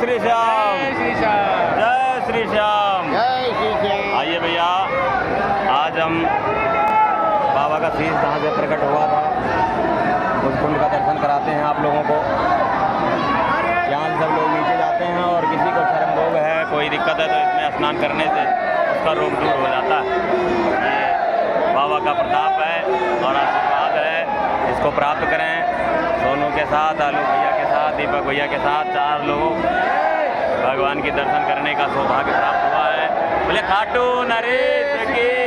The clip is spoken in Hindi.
श्री श्याम, श्री श्याम। जय श्री श्याम। जय श्री श्याम। आइए भैया, आज हम बाबा का शीश जहाँ से प्रकट हुआ था उस कुंड का दर्शन कराते हैं आप लोगों को। यहाँ से सब लोग नीचे जाते हैं और किसी को शर्म रोग है, कोई दिक्कत है तो इसमें स्नान करने से उसका रोग दूर हो जाता है। ये बाबा का प्रताप है और आशीर्वाद है, इसको प्राप्त करें। सोनू के साथ, आलू भैया के साथ, दीपक भैया के साथ 4 लोग भगवान की दर्शन करने का सौभाग्य प्राप्त हुआ है। बोले खाटू नरेश की